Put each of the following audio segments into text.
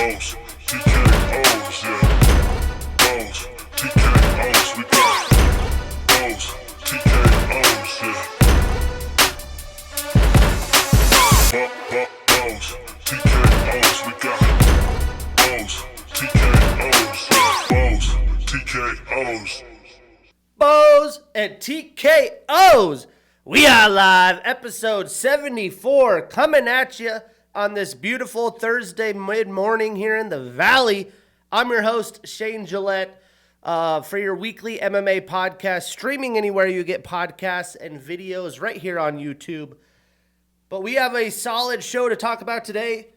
Bows, TKOs, yeah. Bows, TKOs, we got bows, TKOs, yeah. Bows, TKOs, we got bows, TKOs, yeah. Bows, TKOs. Bows and TKOs. We are live, episode 74, coming at you on this beautiful Thursday mid-morning here in the Valley. I'm your host, Shane Gillette, for your weekly MMA podcast, streaming anywhere you get podcasts and videos right here on YouTube. But we have a solid show to talk about today.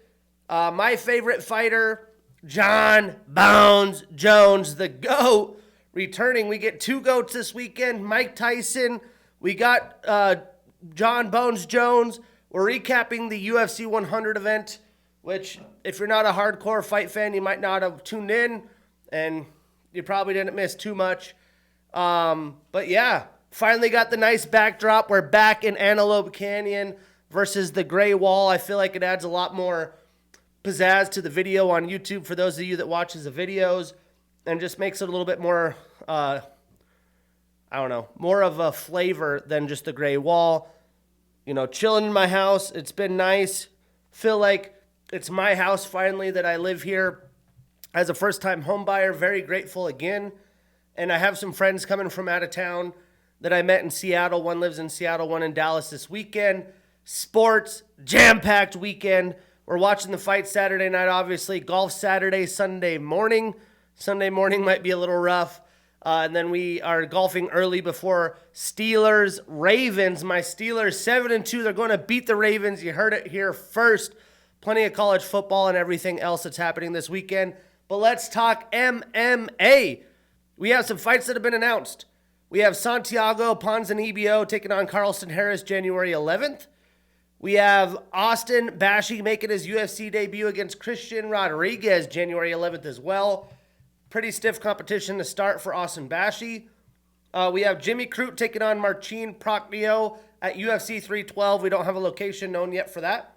My favorite fighter, Jon Bones Jones, the GOAT, returning. We get two GOATs this weekend, Mike Tyson. We got Jon Bones Jones. We're recapping the UFC 100 event, which if you're not a hardcore fight fan, you might not have tuned in, and you probably didn't miss too much. But yeah, finally got the nice backdrop. We're back in Antelope Canyon versus the Gray Wall. I feel like it adds a lot more pizzazz to the video on YouTube for those of you that watches the videos, and just makes it a little bit more, more of a flavor than just the Gray Wall. You know, chilling in my house. It's been nice. Feel like it's my house finally, that I live here as a first-time home buyer. Very grateful again. And I have some friends coming from out of town that I met in Seattle. One lives in Seattle, one in Dallas this weekend. Sports, jam-packed weekend. We're watching the fight Saturday night, obviously. Golf Saturday, Sunday morning. Sunday morning might be a little rough. And then we are golfing early before Steelers, Ravens. My Steelers 7-2. They're going to beat the Ravens. You heard it here first. Plenty of college football and everything else that's happening this weekend. But let's talk MMA. We have some fights that have been announced. We have Santiago Ponzinibbio taking on Carlston Harris January 11th. We have Austin Bashi making his UFC debut against Christian Rodriguez January 11th as well. Pretty stiff competition to start for Austin Bashi. We have Jimmy Crute taking on Marcin Prachnio at UFC 312. We don't have a location known yet for that.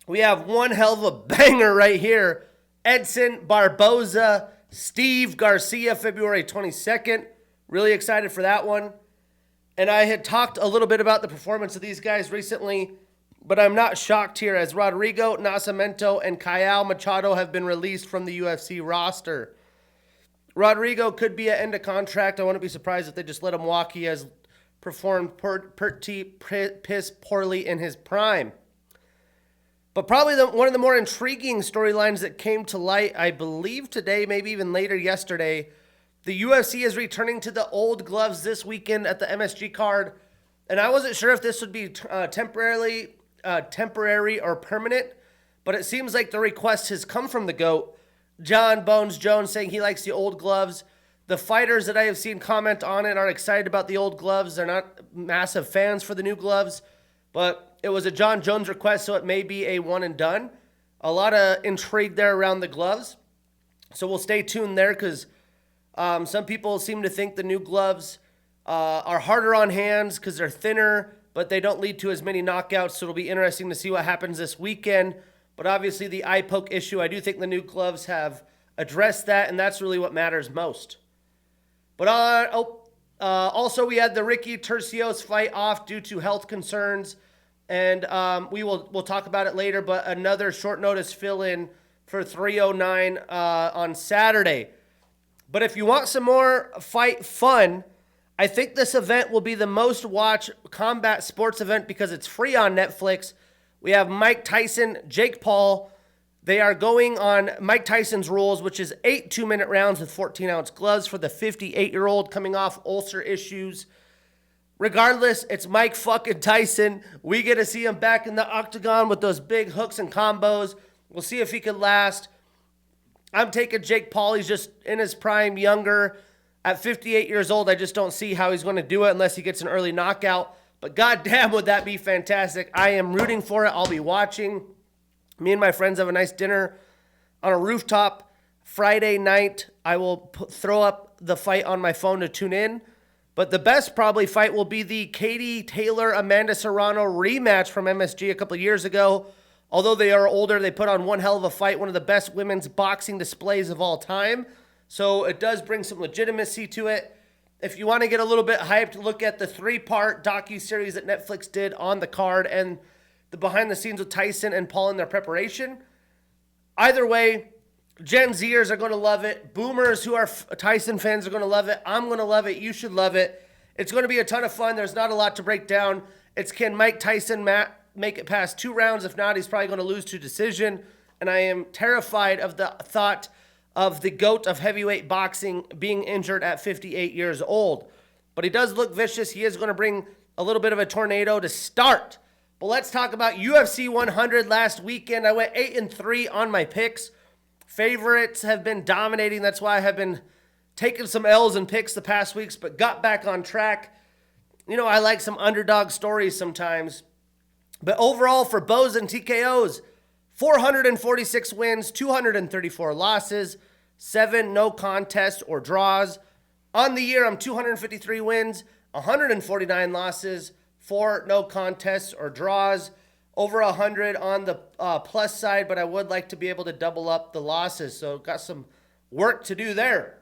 We have one hell of a banger right here. Edson Barboza, Steve Garcia, February 22nd. Really excited for that one. And I had talked a little bit about the performance of these guys recently, but I'm not shocked here, as Rodrigo Nascimento and Kyle Machado have been released from the UFC roster. Rodrigo could be at end of contract. I wouldn't be surprised if they just let him walk. He has performed piss poorly in his prime. But probably one of the more intriguing storylines that came to light, I believe today, maybe even later yesterday, the UFC is returning to the old gloves this weekend at the MSG card. And I wasn't sure if this would be temporary or permanent, but it seems like the request has come from the GOAT, Jon Bones Jones, saying he likes the old gloves. The fighters that I have seen comment on it are excited about the old gloves. They're not massive fans for the new gloves, but it was a Jon Jones request, so it may be a one and done. A lot of intrigue there around the gloves, so we'll stay tuned there, because some people seem to think the new gloves are harder on hands because they're thinner, but they don't lead to as many knockouts, so it'll be interesting to see what happens this weekend. But obviously the eye poke issue, I do think the new gloves have addressed that, and that's really what matters most. But also we had the Ricky Turcios fight off due to health concerns, and we'll talk about it later, but another short notice fill-in for 309 on Saturday. But if you want some more fight fun, I think this event will be the most watched combat sports event because it's free on Netflix. We have Mike Tyson, Jake Paul. They are going on Mike Tyson's rules, which is 8 2-minute rounds with 14-ounce gloves for the 58-year-old coming off ulcer issues. Regardless, it's Mike fucking Tyson. We get to see him back in the octagon with those big hooks and combos. We'll see if he can last. I'm taking Jake Paul. He's just in his prime, younger. At 58 years old, I just don't see how he's going to do it unless he gets an early knockout. But goddamn, would that be fantastic. I am rooting for it. I'll be watching. Me and my friends have a nice dinner on a rooftop Friday night. I will throw up the fight on my phone to tune in. But the best probably fight will be the Katie Taylor-Amanda Serrano rematch from MSG a couple of years ago. Although they are older, they put on one hell of a fight, one of the best women's boxing displays of all time. So it does bring some legitimacy to it. If you want to get a little bit hyped, look at the 3-part docuseries that Netflix did on the card and the behind the scenes with Tyson and Paul in their preparation. Either way, Gen Zers are going to love it. Boomers who are Tyson fans are going to love it. I'm going to love it. You should love it. It's going to be a ton of fun. There's not a lot to break down. It's can Mike Tyson make it past 2 rounds? If not, he's probably going to lose to decision. And I am terrified of the thought of the GOAT of heavyweight boxing being injured at 58 years old. But he does look vicious. He is going to bring a little bit of a tornado to start. But let's talk about UFC 100 last weekend. I went 8-3 on my picks. Favorites have been dominating. That's why I have been taking some L's and picks the past weeks, but got back on track. You know, I like some underdog stories sometimes. But overall, for Bows and TKOs, 446 wins, 234 losses, 7 no contests or draws. On the year, I'm 253 wins, 149 losses, 4 no contests or draws. Over 100 on the plus side, but I would like to be able to double up the losses. So got some work to do there.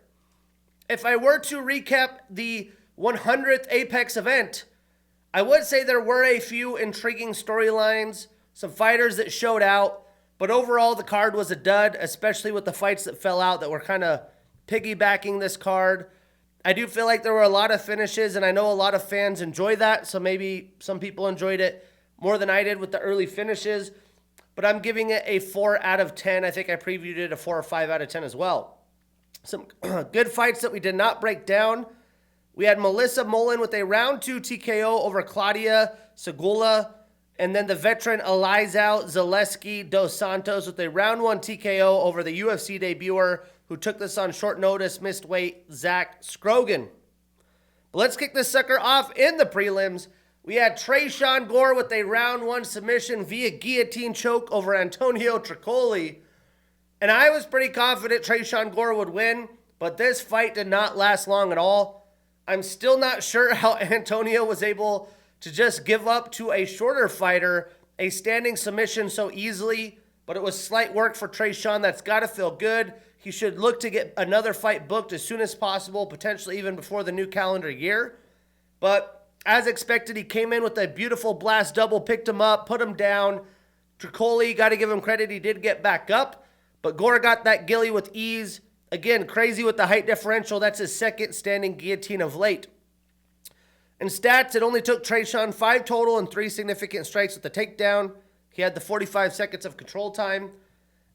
If I were to recap the 100th Apex event, I would say there were a few intriguing storylines, some fighters that showed out, but overall the card was a dud, especially with the fights that fell out that were kind of piggybacking this card. I do feel like there were a lot of finishes, and I know a lot of fans enjoy that, so maybe some people enjoyed it more than I did with the early finishes, but I'm giving it a 4 out of 10. I think I previewed it a 4 or 5 out of 10 as well. Some good fights that we did not break down. We had Melissa Mullen with a round 2 TKO over Claudia Segula, and then the veteran Elizao Zaleski dos Santos with a round 1 TKO over the UFC debuter who took this on short notice, missed weight, Zach Scrogan. But let's kick this sucker off in the prelims. We had Trayshawn Gore with a round 1 submission via guillotine choke over Antonio Tricoli. And I was pretty confident Trayshawn Gore would win, but this fight did not last long at all. I'm still not sure how Antonio was able to just give up to a shorter fighter a standing submission so easily, but it was slight work for Trayshawn. That's got to feel good. He should look to get another fight booked as soon as possible, potentially even before the new calendar year. But as expected, he came in with a beautiful blast double, picked him up, put him down. Tricoli, got to give him credit, he did get back up, but Gore got that gilly with ease. Again, crazy with the height differential. That's his second standing guillotine of late. In stats, it only took Trayshawn 5 total and 3 significant strikes with the takedown. He had the 45 seconds of control time.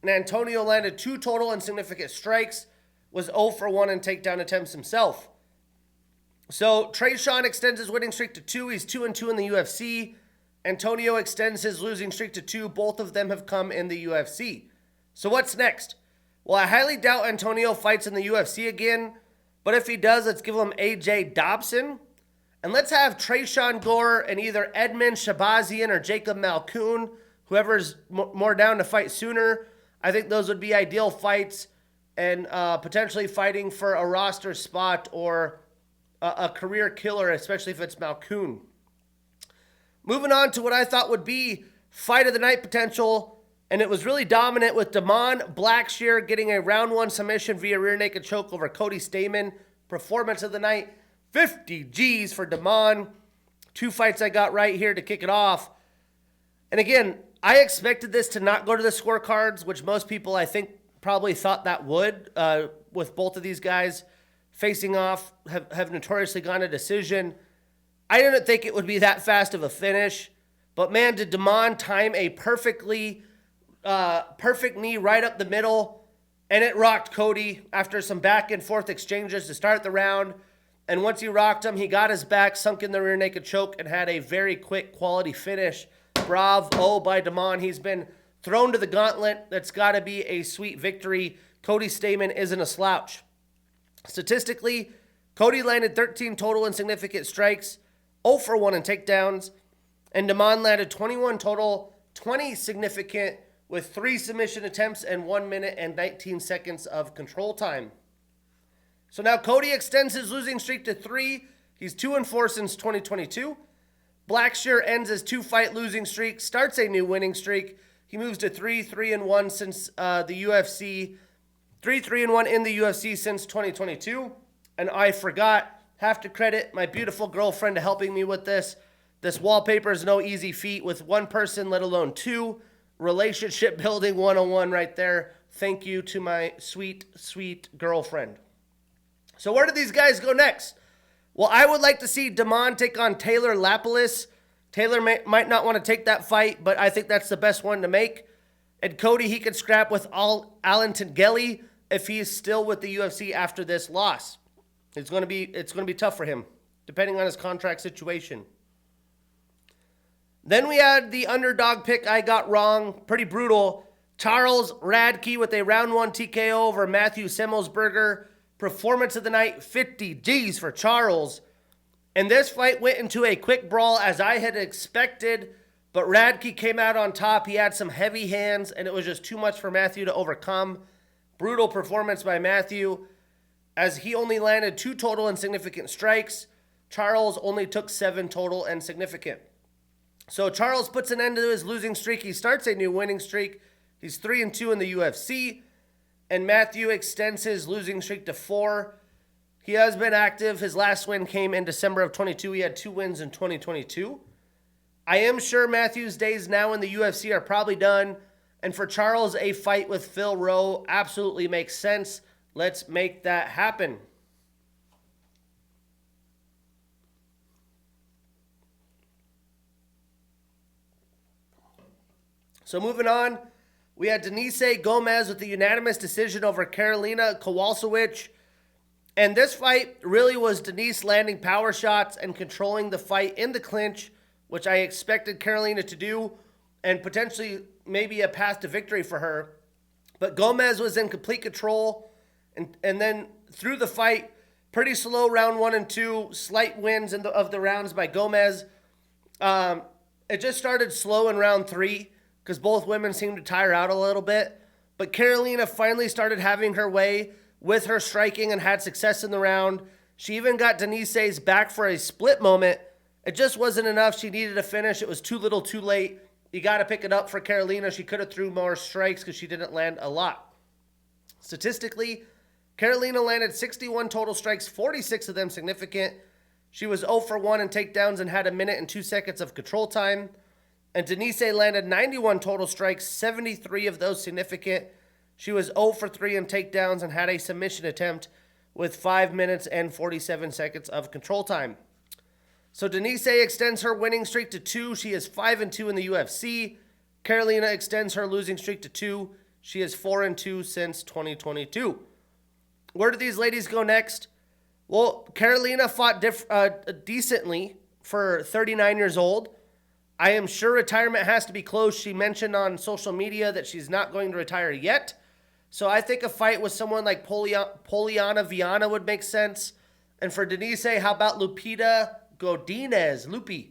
And Antonio landed 2 total and significant strikes, was 0 for 1 in takedown attempts himself. So Trayshawn extends his winning streak to 2. He's 2-2 in the UFC. Antonio extends his losing streak to 2. Both of them have come in the UFC. So what's next? Well, I highly doubt Antonio fights in the UFC again. But if he does, let's give him AJ Dobson. And let's have Trayshawn Gore and either Edmund Shabazian or Jacob Malkoun, whoever's more down to fight sooner. I think those would be ideal fights and potentially fighting for a roster spot or a career killer, especially if it's Malkoun. Moving on to what I thought would be fight of the night potential, and it was really dominant with Damon Blackshear getting a round 1 submission via rear naked choke over Cody Stamann. Performance of the night, 50 G's for Damon. 2 fights I got right here to kick it off. And again, I expected this to not go to the scorecards, which most people I think probably thought that would, with both of these guys facing off, have notoriously gone to decision. I didn't think it would be that fast of a finish, but man, did Damon time a perfect knee right up the middle, and it rocked Cody after some back and forth exchanges to start the round. And once he rocked him, he got his back, sunk in the rear naked choke, and had a very quick quality finish. Bravo by Damon. He's been thrown to the gauntlet. That's got to be a sweet victory. Cody Stamann isn't a slouch. Statistically, Cody landed 13 total and significant strikes, 0 for 1 in takedowns, and Damon landed 21 total, 20 significant with 3 submission attempts and 1 minute and 19 seconds of control time. So now Cody extends his losing streak to 3. He's 2-4 since 2022. Blackshear ends his 2-fight losing streak, starts a new winning streak. He moves to 3-3-1 since the UFC. 3-3-1 in the UFC since 2022. And I forgot, have to credit my beautiful girlfriend helping me with this. This wallpaper is no easy feat with one person, let alone two. Relationship building 101 right there. Thank you to my sweet, sweet girlfriend. So where do these guys go next? Well, I would like to see Damon take on Taylor Lapilus. Taylor might not want to take that fight, but I think that's the best one to make. And Cody, he could scrap with Alan Tengeli if he's still with the UFC after this loss. It's going to be tough for him, depending on his contract situation. Then we had the underdog pick I got wrong, pretty brutal. Charles Radke with a round 1 TKO over Matthew Semmelsberger. Performance of the night, 50 G's for Charles. And this fight went into a quick brawl as I had expected, but Radke came out on top. He had some heavy hands, and it was just too much for Matthew to overcome. Brutal performance by Matthew, as he only landed 2 total and significant strikes. Charles only took 7 total and significant. So Charles puts an end to his losing streak. He starts a new winning streak. He's 3-2 in the UFC. And Matthew extends his losing streak to 4. He has been active. His last win came in December of 22. He had 2 wins in 2022. I am sure Matthew's days now in the UFC are probably done. And for Charles, a fight with Phil Rowe absolutely makes sense. Let's make that happen. So moving on, we had Denise Gomez with the unanimous decision over Karolina Kowalkiewicz. And this fight really was Denise landing power shots and controlling the fight in the clinch, which I expected Karolina to do, and potentially maybe a path to victory for her. But Gomez was in complete control, and then through the fight, pretty slow round 1 and 2, slight wins of the rounds by Gomez. It just started slow in round 3 because both women seemed to tire out a little bit. But Karolina finally started having her way with her striking and had success in the round. She even got Denise's back for a split moment. It just wasn't enough. She needed a finish. It was too little, too late. You got to pick it up for Karolina. She could have threw more strikes because she didn't land a lot. Statistically, Karolina landed 61 total strikes, 46 of them significant. She was 0 for 1 in takedowns and had a minute and 2 seconds of control time. And Denise landed 91 total strikes, 73 of those significant. She was 0 for 3 in takedowns and had a submission attempt with 5 minutes and 47 seconds of control time. So Denise extends her winning streak to 2. She is 5-2 in the UFC. Karolina extends her losing streak to 2. She is 4-2 since 2022. Where do these ladies go next? Well, Karolina fought decently for 39 years old. I am sure retirement has to be close. She mentioned on social media that she's not going to retire yet. So I think a fight with someone like Poliana Viana would make sense. And for Denise, how about Lupita Godinez? Lupi.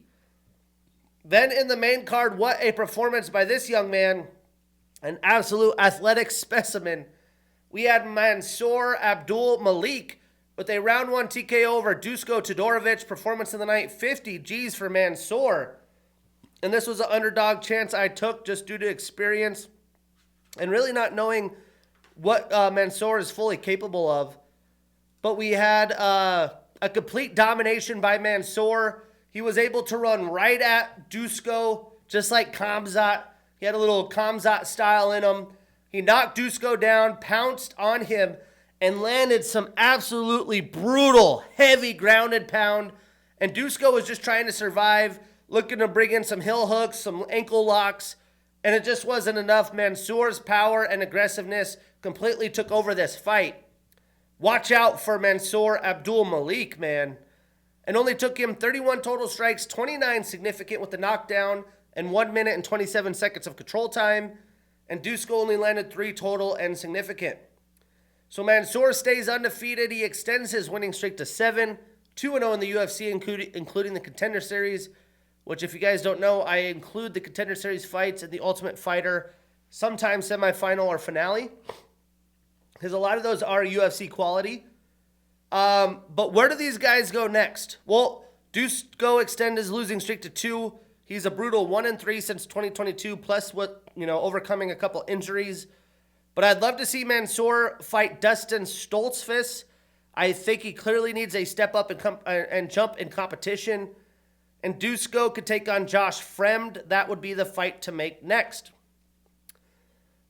Then in the main card, what a performance by this young man. An absolute athletic specimen. We had Mansour Abdul Malik with a round 1 TKO over Dusko Todorovic. Performance of the night, 50 G's for Mansour. And this was an underdog chance I took just due to experience and really not knowing what Mansour is fully capable of. But we had a complete domination by Mansour. He was able to run right at Dusko, just like Khamzat. He had a little Khamzat style in him. He knocked Dusko down, pounced on him, and landed some absolutely brutal, heavy grounded pound. And Dusko was just trying to survive, looking to bring in some heel hooks, some ankle locks, and it just wasn't enough. Mansour's power and aggressiveness completely took over this fight. Watch out for Mansour Abdul Malik, man. And only took him 31 total strikes, 29 significant with the knockdown, and 1 minute and 27 seconds of control time. And Dusko only landed 3 total and significant. So Mansour stays undefeated. He extends his winning streak to 7, 2-0 in the UFC, including the Contender Series, which if you guys don't know, I include the Contender Series fights in the Ultimate Fighter, sometimes semifinal or finale, because a lot of those are UFC quality. But where do these guys go next? Well, Dusko extend his losing streak to 2. He's a brutal 1-3 since 2022, plus overcoming a couple injuries. But I'd love to see Mansoor fight Dustin Stoltzfus. I think he clearly needs a step up and jump in competition. And Dusko could take on Josh Fremd. That would be the fight to make next.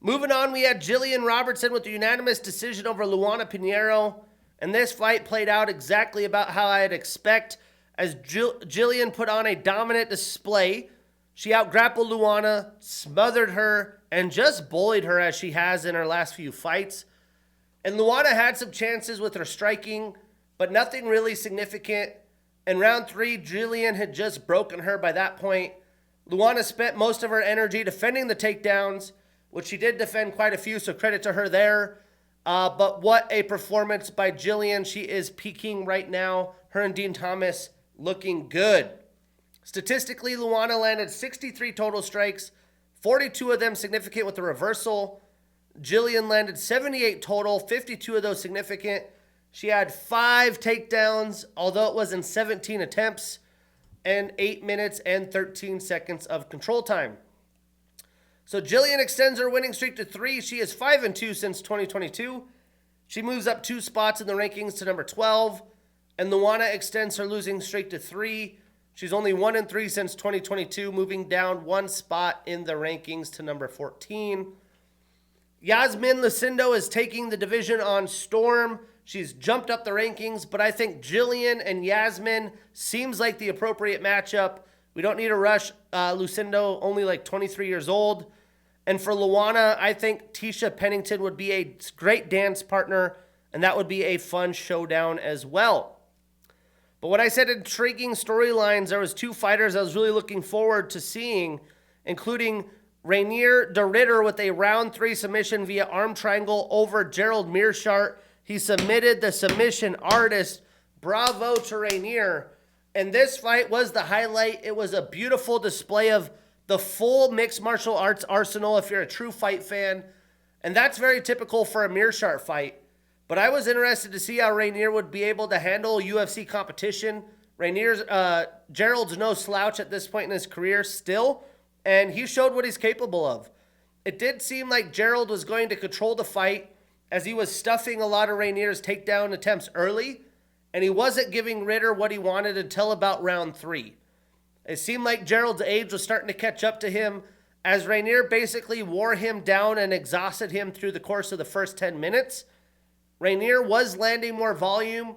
Moving on, we had Jillian Robertson with a unanimous decision over Luana Pinheiro. And this fight played out exactly about how I'd expect, as Jillian put on a dominant display. She out-grappled Luana, smothered her, and just bullied her as she has in her last few fights. And Luana had some chances with her striking, but nothing really significant. In round 3, Jillian had just broken her by that point. Luana spent most of her energy defending the takedowns, which she did defend quite a few, so credit to her there. But what a performance by Jillian. She is peaking right now. Her and Dean Thomas looking good. Statistically, Luana landed 63 total strikes, 42 of them significant with a reversal. Jillian landed 78 total, 52 of those significant. She had 5 takedowns, although it was in 17 attempts, and 8 minutes and 13 seconds of control time. So Jillian extends her winning streak to 3. She is 5-2 since 2022. She moves up 2 spots in the rankings to number 12. And Luana extends her losing streak to 3. She's only 1-3 since 2022, moving down 1 spot in the rankings to number 14. Yasmin Lucindo is taking the division on storm. She's jumped up the rankings, but I think Jillian and Yasmin seems like the appropriate matchup. We don't need to rush Lucindo, only like 23 years old. And for Luana, I think Tisha Pennington would be a great dance partner, and that would be a fun showdown as well. But when I said intriguing storylines, there was 2 fighters I was really looking forward to seeing, including Rainier de Ridder with a round 3 submission via arm triangle over Gerald Meerschaert. He submitted the submission artist. Bravo to Rainier. And this fight was the highlight. It was a beautiful display of the full mixed martial arts arsenal if you're a true fight fan. And that's very typical for a Meerschaert fight. But I was interested to see how Rainier would be able to handle UFC competition. Gerald's no slouch at this point in his career still, and he showed what he's capable of. It did seem like Gerald was going to control the fight as he was stuffing a lot of Rainier's takedown attempts early, and he wasn't giving Ridder what he wanted until about round 3. It seemed like Gerald's age was starting to catch up to him as Rainier basically wore him down and exhausted him through the course of the first 10 minutes. Rainier was landing more volume.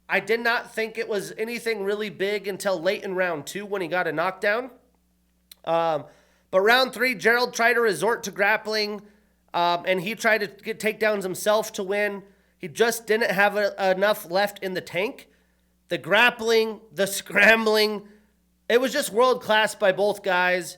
I did not think it was anything really big until late in round 2 when he got a knockdown. But round 3, Gerald tried to resort to grappling, and he tried to get takedowns himself to win. He just didn't have enough left in the tank. The grappling, the scrambling, it was just world class by both guys.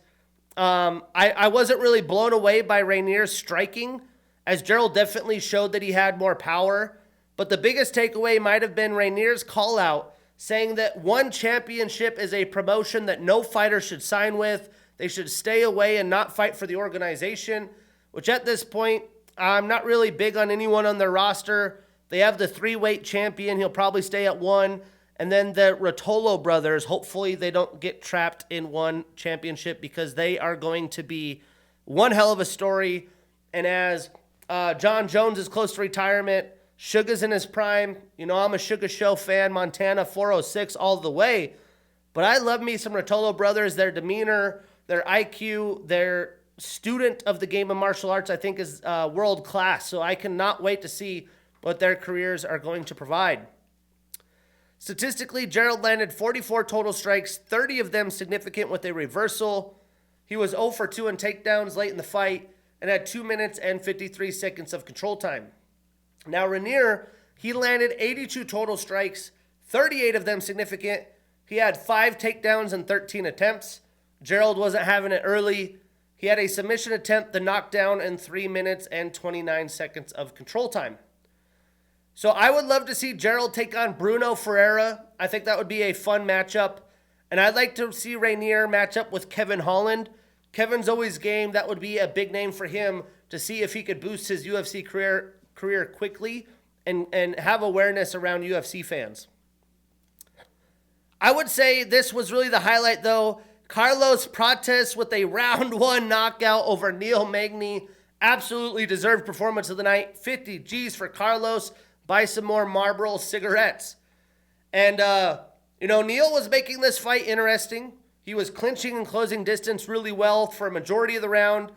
I wasn't really blown away by Rainier's striking, as Gerald definitely showed that he had more power. But the biggest takeaway might have been Rainier's call out, saying that one championship is a promotion that no fighter should sign with. They should stay away and not fight for the organization, which at this point, I'm not really big on anyone on their roster. They have the 3-weight champion. He'll probably stay at 1. And then the Rotolo brothers, hopefully they don't get trapped in one championship because they are going to be one hell of a story. And as John Jones is close to retirement, Suga's in his prime. You know, I'm a Suga Show fan, Montana 406 all the way. But I love me some Rotolo brothers. Their demeanor, their IQ, their student of the game of martial arts, I think is world class. So I cannot wait to see what their careers are going to provide. Statistically, Gerald landed 44 total strikes, 30 of them significant with a reversal. He was 0 for 2 in takedowns late in the fight and had 2 minutes and 53 seconds of control time. Now, Rainier, he landed 82 total strikes, 38 of them significant. He had 5 takedowns and 13 attempts. Gerald wasn't having it early. He had a submission attempt, the knockdown, and 3 minutes and 29 seconds of control time. So I would love to see Gerald take on Bruno Ferreira. I think that would be a fun matchup. And I'd like to see Rainier match up with Kevin Holland. Kevin's always game. That would be a big name for him to see if he could boost his UFC career quickly and have awareness around UFC fans. I would say this was really the highlight, though. Carlos Prates with a round 1 knockout over Neil Magny. Absolutely deserved performance of the night. 50 G's for Carlos. Buy some more Marlboro cigarettes. And, Neil was making this fight interesting. He was clinching and closing distance really well for a majority of the round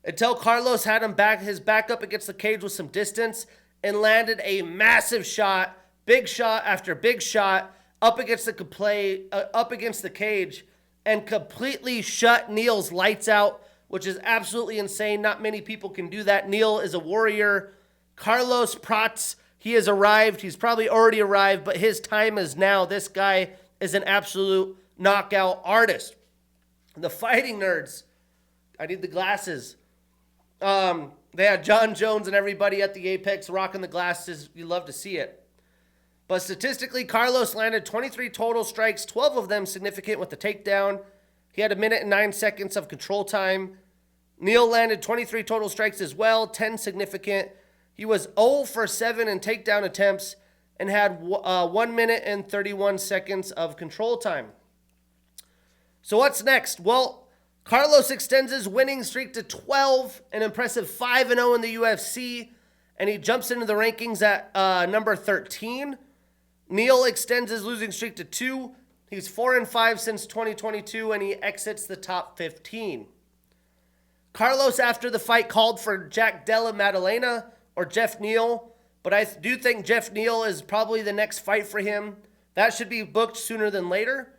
until Carlos had his back up against the cage with some distance and landed a massive shot, big shot after big shot up against the cage and completely shut Neil's lights out, which is absolutely insane. Not many people can do that. Neil is a warrior. Carlos Prates, he has arrived. He's probably already arrived, but his time is now. This guy is an absolute knockout artist. The Fighting Nerds, I need the glasses. They had Jon Jones and everybody at the Apex rocking the glasses. You love to see it. But statistically, Carlos landed 23 total strikes, 12 of them significant with the takedown. He had 1 minute and 9 seconds of control time. Neil landed 23 total strikes as well, 10 significant. He was 0 for 7 in takedown attempts and had 1 minute and 31 seconds of control time. So what's next? Well, Carlos extends his winning streak to 12, an impressive 5-0 in the UFC, and he jumps into the rankings at number 13. Neil extends his losing streak to 2. He's 4-5 since 2022, and he exits the top 15. Carlos, after the fight, called for Jack Della Maddalena or Jeff Neal, but I do think Jeff Neal is probably the next fight for him. That should be booked sooner than later.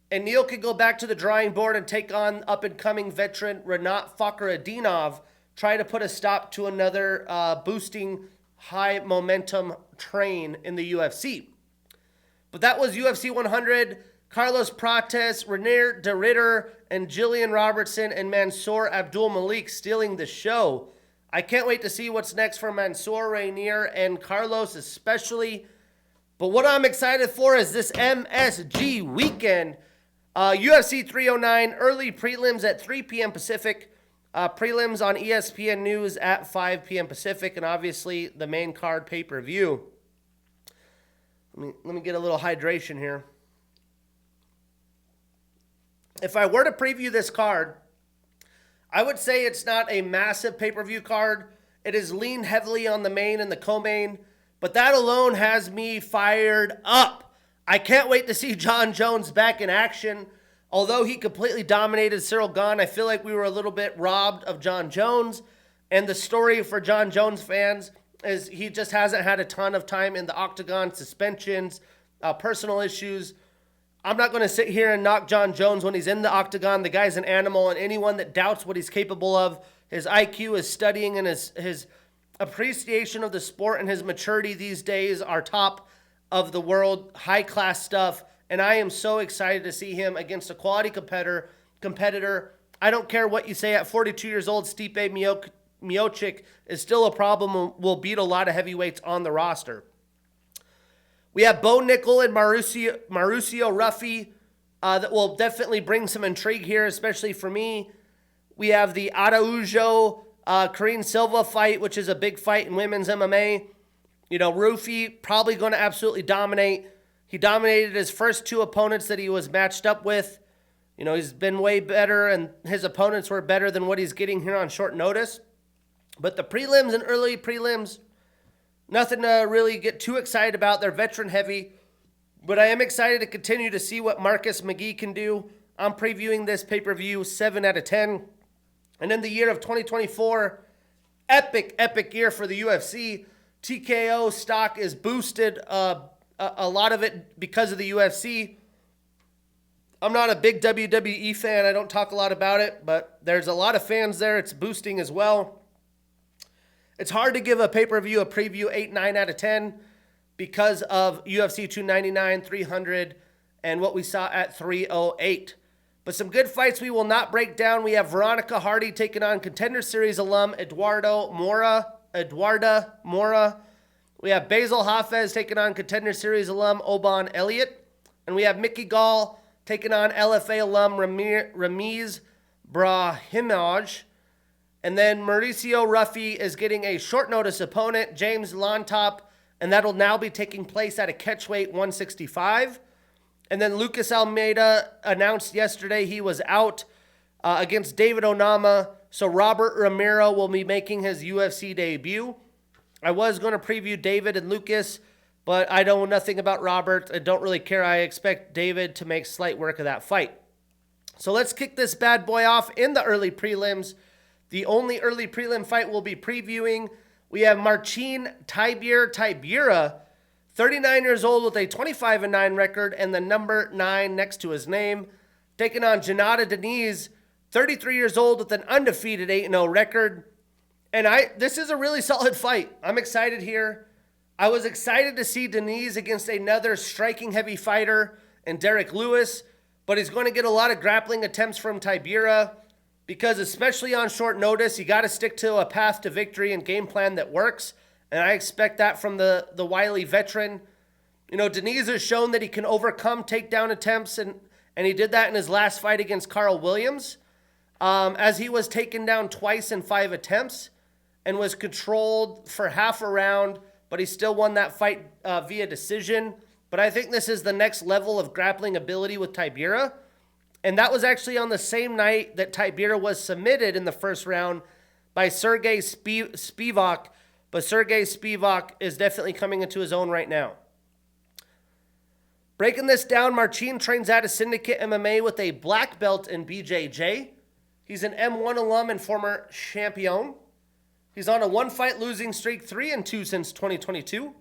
And Neil could go back to the drawing board and take on up-and-coming veteran Renat Fakhretdinov, try to put a stop to another boosting high-momentum train in the UFC. But that was UFC 100. Carlos Prates, Reinier de Ridder, and Jillian Robertson and Mansour Abdul Malik stealing the show. I can't wait to see what's next for Mansour, Reinier, and Carlos especially. But what I'm excited for is this MSG weekend. UFC 309, early prelims at 3 p.m. Pacific. Prelims on ESPN News at 5 p.m. Pacific. And obviously the main card pay-per-view. Let me get a little hydration here. If I were to preview this card, I would say it's not a massive pay-per-view card. It is leaned heavily on the main and the co-main, but that alone has me fired up. I can't wait to see Jon Jones back in action. Although he completely dominated Cyril Gane, I feel like we were a little bit robbed of Jon Jones. And the story for Jon Jones fans is he just hasn't had a ton of time in the octagon, suspensions, personal issues. I'm not going to sit here and knock Jon Jones when he's in the octagon. The guy's an animal, and anyone that doubts what he's capable of, his IQ, his studying, and his appreciation of the sport and his maturity these days are top of the world, high-class stuff. And I am so excited to see him against a quality competitor. I don't care what you say. At 42 years old, Stipe Miocic is still a problem and will beat a lot of heavyweights on the roster. We have Bo Nickel and Mauricio Ruffy that will definitely bring some intrigue here, especially for me. We have the Araujo Karine Silva fight, which is a big fight in women's MMA. Ruffy probably going to absolutely dominate. He dominated his first 2 opponents that he was matched up with. He's been way better, and his opponents were better than what he's getting here on short notice. But the prelims and early prelims, nothing to really get too excited about. They're veteran heavy, but I am excited to continue to see what Marcus McGee can do. I'm previewing this pay-per-view 7 out of 10. And in the year of 2024, epic year for the UFC. TKO stock is boosted, a lot of it because of the UFC. I'm not a big WWE fan. I don't talk a lot about it, but there's a lot of fans there. It's boosting as well. It's hard to give a pay-per-view a preview 8, 9 out of 10 because of UFC 299, 300, and what we saw at 308. But some good fights we will not break down. We have Veronica Hardy taking on Contender Series alum Eduarda Mora. We have Basil Hafez taking on Contender Series alum Oban Elliott. And we have Mickey Gall taking on LFA alum Ramiz Brahimaj. And then Mauricio Ruffy is getting a short notice opponent, James Lontop, and that'll now be taking place at a catchweight 165. And then Lucas Almeida announced yesterday he was out against David Onama. So Robert Ramiro will be making his UFC debut. I was going to preview David and Lucas, but I know nothing about Robert. I don't really care. I expect David to make slight work of that fight. So let's kick this bad boy off in the early prelims. The only early prelim fight we'll be previewing, we have Marcin Tybura, 39 years old with a 25-9 record and the number 9 next to his name, taking on Janata Deniz, 33 years old with an undefeated 8-0 record. And this is a really solid fight. I'm excited here. I was excited to see Deniz against another striking heavy fighter in Derek Lewis, but he's going to get a lot of grappling attempts from Tybura because especially on short notice, you got to stick to a path to victory and game plan that works. And I expect that from the wily veteran. You know, Deniz has shown that he can overcome takedown attempts, and he did that in his last fight against Carl Williams, as he was taken down twice in 5 attempts and was controlled for half a round, but he still won that fight via decision. But I think this is the next level of grappling ability with Tybura. And that was actually on the same night that Tybura was submitted in the first round by Sergey Spivak. But Sergey Spivak is definitely coming into his own right now. Breaking this down, Marcin trains out of Syndicate MMA with a black belt in BJJ. He's an M1 alum and former champion. He's on a 1-fight losing streak, 3-2 since 2022.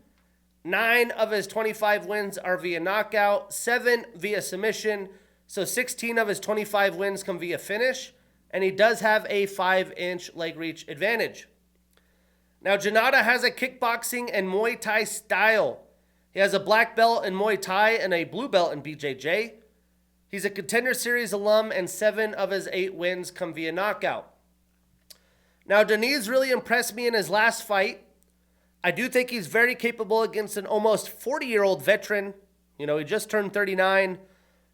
9 of his 25 wins are via knockout, 7 via submission, so 16 of his 25 wins come via finish, and he does have a 5-inch leg reach advantage. Now, Janata has a kickboxing and Muay Thai style. He has a black belt in Muay Thai and a blue belt in BJJ. He's a Contender Series alum, and 7 of his 8 wins come via knockout. Now, Deniz really impressed me in his last fight. I do think he's very capable against an almost 40-year-old veteran. You know, he just turned 39.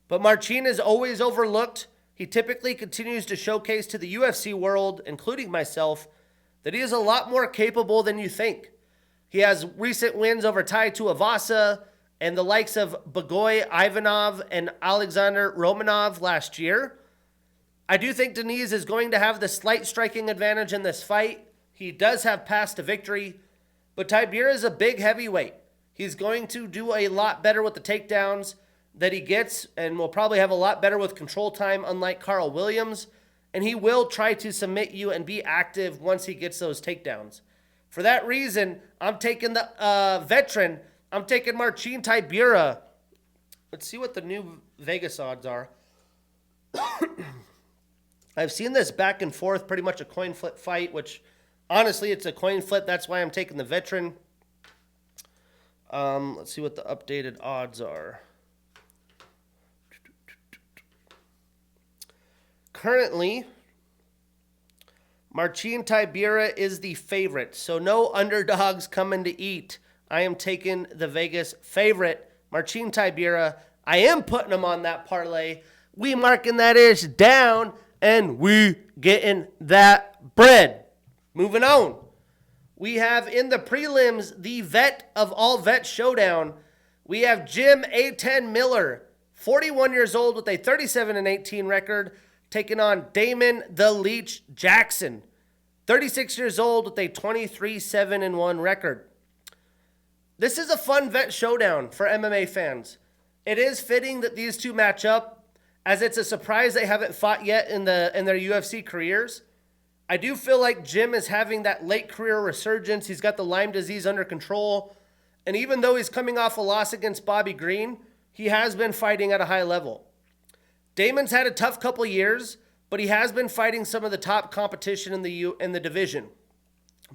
But Marcin is always overlooked. He typically continues to showcase to the UFC world, including myself, that he is a lot more capable than you think. He has recent wins over Tai Tuivasa and the likes of Bagoy Ivanov and Alexander Romanov last year. I do think Deniz is going to have the slight striking advantage in this fight. He does have paths to victory, but Tybura is a big heavyweight. He's going to do a lot better with the takedowns that he gets, and will probably have a lot better with control time, unlike Carl Williams, and he will try to submit you and be active once he gets those takedowns. For that reason, I'm taking the veteran. I'm taking Marcin Tybura. Let's see what the new Vegas odds are. I've seen this back and forth, pretty much a coin flip fight, which honestly, it's a coin flip. That's why I'm taking the veteran. Let's see what the updated odds are. Currently, Marcin Tybura is the favorite, so no underdogs coming to eat. I am taking the Vegas favorite, Marcin Tybura. I am putting him on that parlay. We marking that ish down, and we getting that bread. Moving on. We have in the prelims the vet of all vet showdown. We have Jim A10 Miller, 41 years old with a 37-18 record, taking on Damon the Leech Jackson, 36 years old with a 23-7-1 record. This is a fun vet showdown for MMA fans. It is fitting that these two match up, as it's a surprise they haven't fought yet in their UFC careers. I do feel like Jim is having that late career resurgence. He's got the Lyme disease under control. And even though he's coming off a loss against Bobby Green, he has been fighting at a high level. Damon's had a tough couple years, but he has been fighting some of the top competition in the division.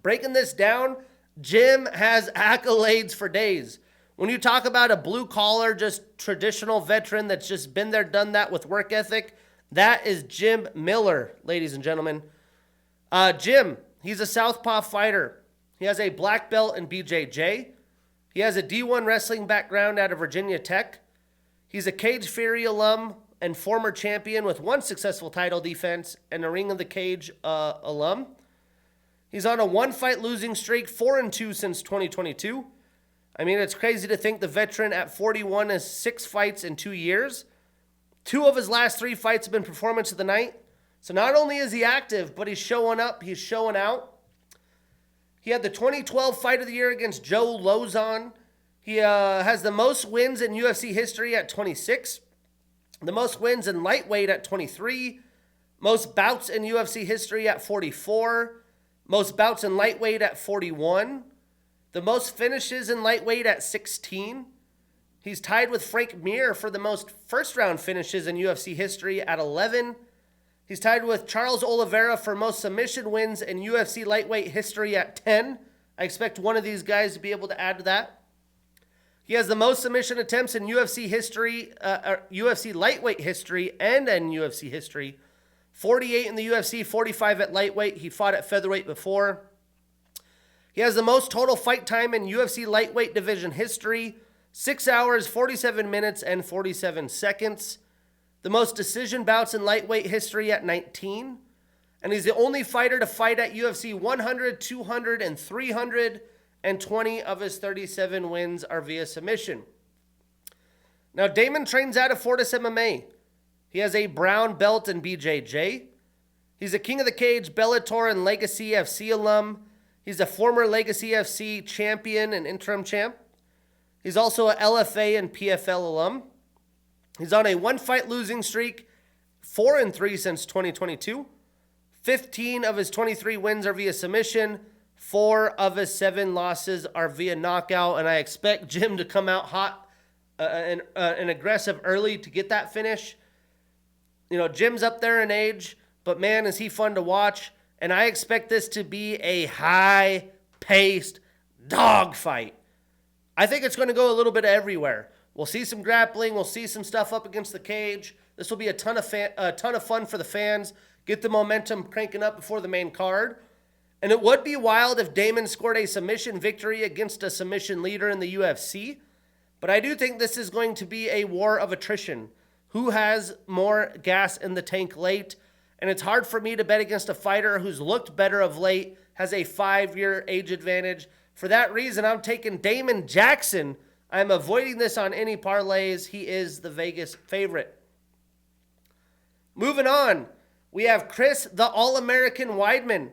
Breaking this down, Jim has accolades for days. When you talk about a blue-collar, just traditional veteran that's just been there, done that with work ethic, that is Jim Miller, ladies and gentlemen. Jim, he's a southpaw fighter. He has a black belt in BJJ. He has a D1 wrestling background out of Virginia Tech. He's a Cage Fury alum and former champion with 1 successful title defense and a Ring of the Cage alum. He's on a 1-fight losing streak, 4-2 since 2022. I mean, it's crazy to think the veteran at 41 has 6 fights in 2 years. 2 of his last 3 fights have been performance of the night. So not only is he active, but he's showing up, he's showing out. He had the 2012 Fight of the Year against Joe Lozon. He has the most wins in UFC history at 26, the most wins in lightweight at 23, most bouts in UFC history at 44, most bouts in lightweight at 41, the most finishes in lightweight at 16. He's tied with Frank Mir for the most first-round finishes in UFC history at 11. He's tied with Charles Oliveira for most submission wins in UFC lightweight history at 10. I expect one of these guys to be able to add to that. He has the most submission attempts in UFC history, UFC lightweight history, and in UFC history. 48 in the UFC, 45 at lightweight. He fought at featherweight before. He has the most total fight time in UFC lightweight division history. 6 hours, 47 minutes, and 47 seconds. The most decision bouts in lightweight history at 19. And he's the only fighter to fight at UFC 100, 200, and 300. And 20 of his 37 wins are via submission. Now, Damon trains out of Fortis MMA. He has a brown belt in BJJ. He's a King of the Cage, Bellator, and Legacy FC alum. He's a former Legacy FC champion and interim champ. He's also a LFA and PFL alum. He's on a 1-fight losing streak, 4-3 since 2022. 15 of his 23 wins are via submission. 4 of his 7 losses are via knockout, and I expect Jim to come out hot and aggressive early to get that finish. You know, Jim's up there in age, but man, is he fun to watch. And I expect this to be a high-paced dogfight. I think it's going to go a little bit everywhere. We'll see some grappling. We'll see some stuff up against the cage. This will be a ton of fun for the fans. Get the momentum cranking up before the main card. And it would be wild if Damon scored a submission victory against a submission leader in the UFC. But I do think this is going to be a war of attrition. Who has more gas in the tank late? And it's hard for me to bet against a fighter who's looked better of late, has a 5-year age advantage. For that reason, I'm taking Damon Jackson. I'm avoiding this on any parlays. He is the Vegas favorite. Moving on, we have Chris, the All-American Weidman.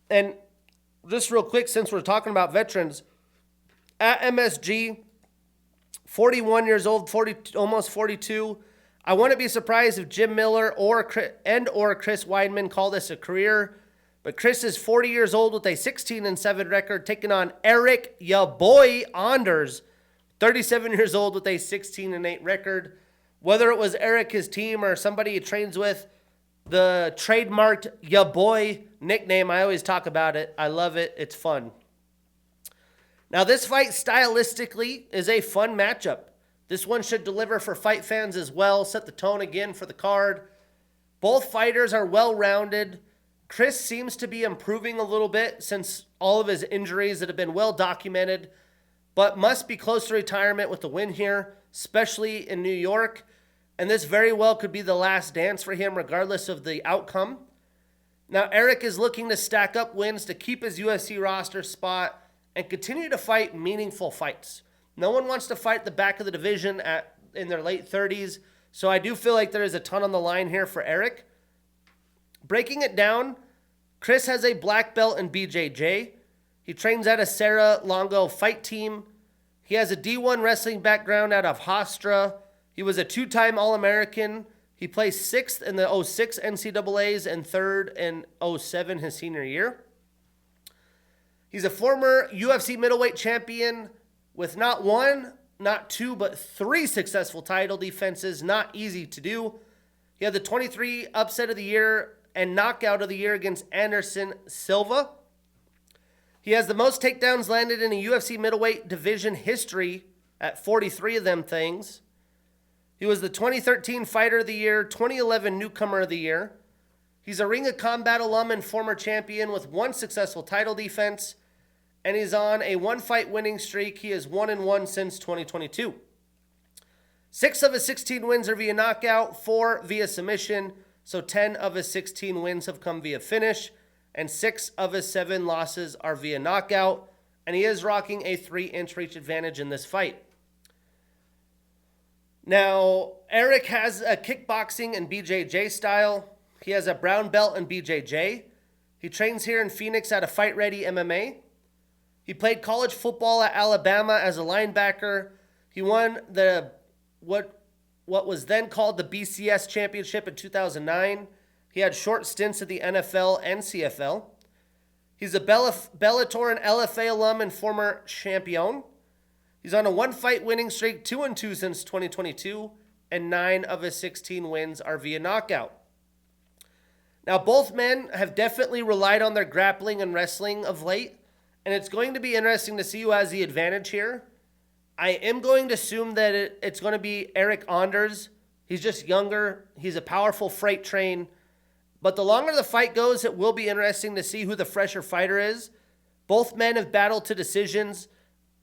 And just real quick, since we're talking about veterans, at MSG, 41 years old, almost 42. I wouldn't be surprised if Jim Miller or Chris Weidman call this a career. But Chris is 40 years old with a 16-7 record, taking on Eric ya boy Anders, 37 years old with a 16-8 record. Whether it was Eric, his team, or somebody he trains with, the trademarked ya boy nickname, I always talk about it. I love it. It's fun. Now, this fight stylistically is a fun matchup. This one should deliver for fight fans as well, set the tone again for the card. Both fighters are well-rounded. Chris seems to be improving a little bit since all of his injuries that have been well documented, but must be close to retirement with the win here, especially in New York. And this very well could be the last dance for him regardless of the outcome. Now, Eric is looking to stack up wins to keep his UFC roster spot and continue to fight meaningful fights. No one wants to fight the back of the division in their late 30s, so I do feel like there is a ton on the line here for Eric. Breaking it down, Chris has a black belt in BJJ. He trains at a Serra Longo fight team. He has a D1 wrestling background out of Hofstra. He was a 2-time All-American. He placed 6th in the 06 NCAAs and 3rd in 07 his senior year. He's a former UFC middleweight champion with not 1, not 2, but 3 successful title defenses. Not easy to do. He had the 23 upset of the year and knockout of the year against Anderson Silva. He has the most takedowns landed in a UFC middleweight division history at 43 of them things. He was the 2013 Fighter of the Year, 2011 Newcomer of the Year. He's a Ring of Combat alum and former champion with 1 successful title defense, and he's on a 1-fight winning streak. He is 1-1 since 2022. 6 of his 16 wins are via knockout, 4 via submission, so 10 of his 16 wins have come via finish, and 6 of his 7 losses are via knockout. and he is rocking a 3-inch reach advantage in this fight. Now, Eric has a kickboxing and BJJ style. He has a brown belt in BJJ. He trains here in Phoenix at a Fight Ready MMA. He played college football at Alabama as a linebacker. He won the what was then called the BCS championship in 2009. He had short stints at the NFL and CFL. He's a Bellator and LFA alum and former champion. He's on a 1-fight winning streak, 2-2 since 2022, and 9 of his 16 wins are via knockout. Now, both men have definitely relied on their grappling and wrestling of late, and it's going to be interesting to see who has the advantage here. I am going to assume that it's going to be Eric Anders. He's just younger. He's a powerful freight train. But the longer the fight goes, it will be interesting to see who the fresher fighter is. Both men have battled to decisions,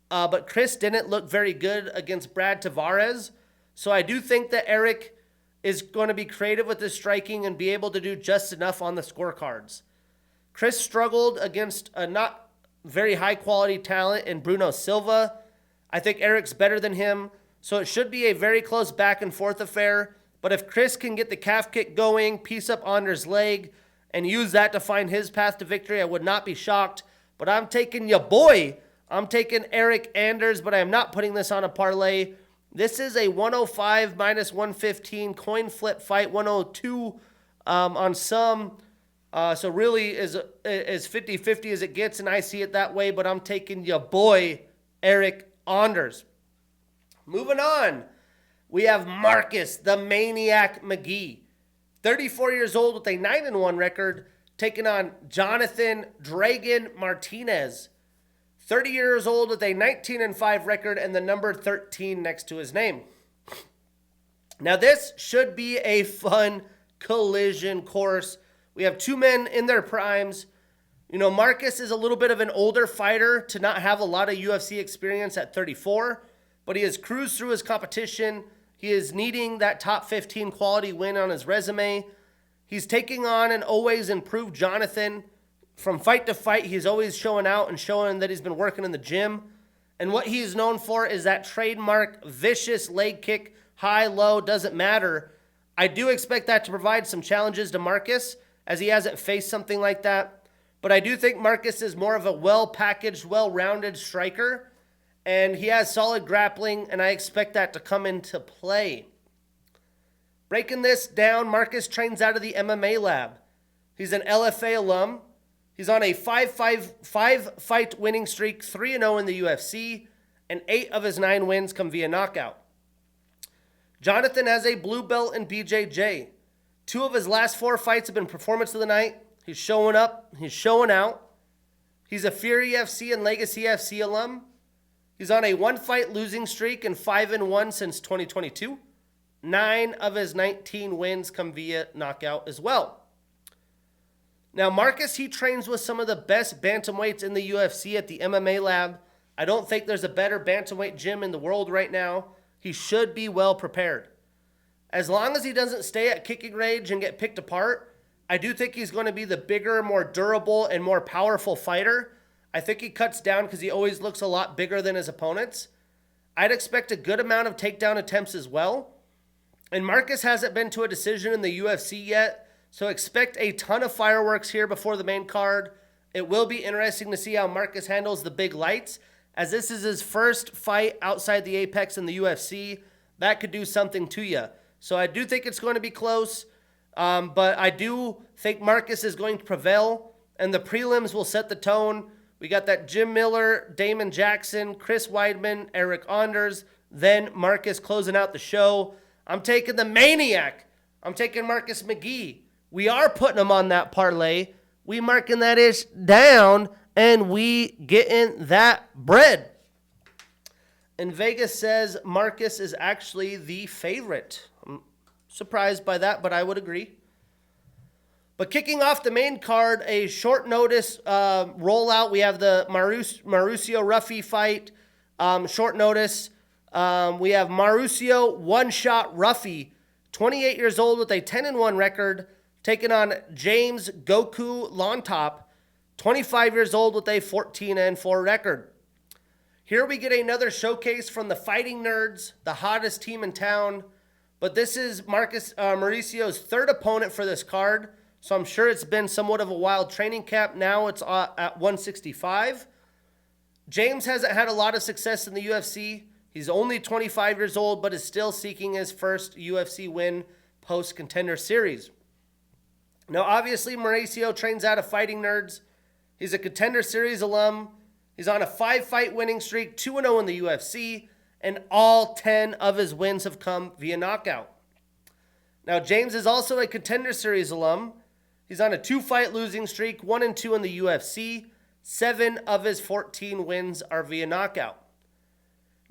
but Chris didn't look very good against Brad Tavares. So I do think that Eric is going to be creative with his striking and be able to do just enough on the scorecards. Chris struggled against a not very high-quality talent in Bruno Silva. I think Eric's better than him, so it should be a very close back-and-forth affair. But if Chris can get the calf kick going, piece up Anders' leg, and use that to find his path to victory, I would not be shocked. But I'm taking your boy. I'm taking Eric Anders, but I am not putting this on a parlay. This is a 105 minus 115 coin flip fight, 102 on some. So really is 50-50 as it gets, and I see it that way. But I'm taking your boy, Eric Anders. Moving on. We have Marcus, the Maniac McGee, 34 years old with a 9-1 record, taking on Jonathan Dragon Martinez, 30 years old with a 19-5 record and the number 13 next to his name. Now this should be a fun collision course. We have two men in their primes. You know, Marcus is a little bit of an older fighter to not have a lot of UFC experience at 34, but he has cruised through his competition. He is needing that top 15 quality win on his resume. He's taking on an always improved Jonathan. From fight to fight, he's always showing out and showing that he's been working in the gym. And what he's known for is that trademark vicious leg kick, high, low, doesn't matter. I do expect that to provide some challenges to Marcus, as he hasn't faced something like that. But I do think Marcus is more of a well-packaged, well-rounded striker. And he has solid grappling, and I expect that to come into play. Breaking this down, Marcus trains out of the MMA lab. He's an LFA alum. He's on a 5-fight winning streak, 3-0 in the UFC, and 8 of his 9 wins come via knockout. Jonathan has a blue belt in BJJ. 2 of his last 4 fights have been performance of the night. He's showing up. He's showing out. He's a Fury FC and Legacy FC alum. He's on a 1-fight losing streak and 5-1 since 2022. 9 of his 19 wins come via knockout as well. Now, Marcus, he trains with some of the best bantamweights in the UFC at the MMA lab. I don't think there's a better bantamweight gym in the world right now. He should be well prepared. As long as he doesn't stay at kicking range and get picked apart, I do think he's going to be the bigger, more durable, and more powerful fighter. I think he cuts down because he always looks a lot bigger than his opponents. I'd expect a good amount of takedown attempts as well. And Marcus hasn't been to a decision in the UFC yet, so expect a ton of fireworks here before the main card. It will be interesting to see how Marcus handles the big lights, as this is his first fight outside the Apex in the UFC. That could do something to you. So I do think it's going to be close, but I do think Marcus is going to prevail, and the prelims will set the tone. We got that Jim Miller, Damon Jackson, Chris Weidman, Eric Anders, then Marcus closing out the show. I'm taking the Maniac. I'm taking Marcus McGee. We are putting him on that parlay. We marking that ish down, and we getting that bread. And Vegas says Marcus is actually the favorite. I'm surprised by that, but I would agree. But kicking off the main card, a short notice rollout. We have the Mauricio Ruffy fight. Short notice. We have Mauricio one-shot Ruffy, 28 years old with a 10-1 record, taking on James Goku Lontop, 25 years old with a 14-4 record. Here we get another showcase from the Fighting Nerds, the hottest team in town. But this is Mauricio's third opponent for this card. So I'm sure it's been somewhat of a wild training camp. Now it's at 165. James hasn't had a lot of success in the UFC. He's only 25 years old, but is still seeking his first UFC win post-Contender Series. Now, obviously, Mauricio trains out of Fighting Nerds. He's a Contender Series alum. He's on a 5-fight winning streak, 2-0 in the UFC, and all 10 of his wins have come via knockout. Now, James is also a Contender Series alum. He's on a 2-fight losing streak, 1-2 in the UFC. 7 of his 14 wins are via knockout.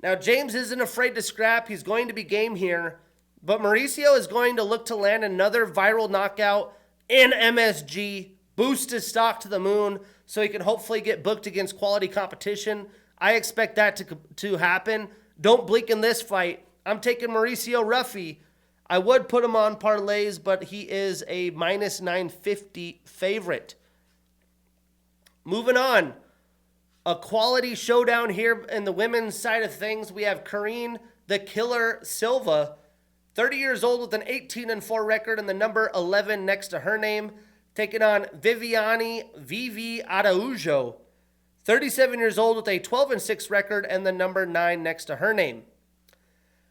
Now, James isn't afraid to scrap. He's going to be game here. But Mauricio is going to look to land another viral knockout in MSG, boost his stock to the moon so he can hopefully get booked against quality competition. I expect that to happen. Don't blink in this fight. I'm taking Mauricio Ruffy. I would put him on parlays, but he is a minus 950 favorite. Moving on. A quality showdown here in the women's side of things. We have Karine the Killer Silva, 30 years old with an 18-4 record and the number 11 next to her name, taking on Vivi Araujo, 37 years old with a 12-6 record and the number 9 next to her name.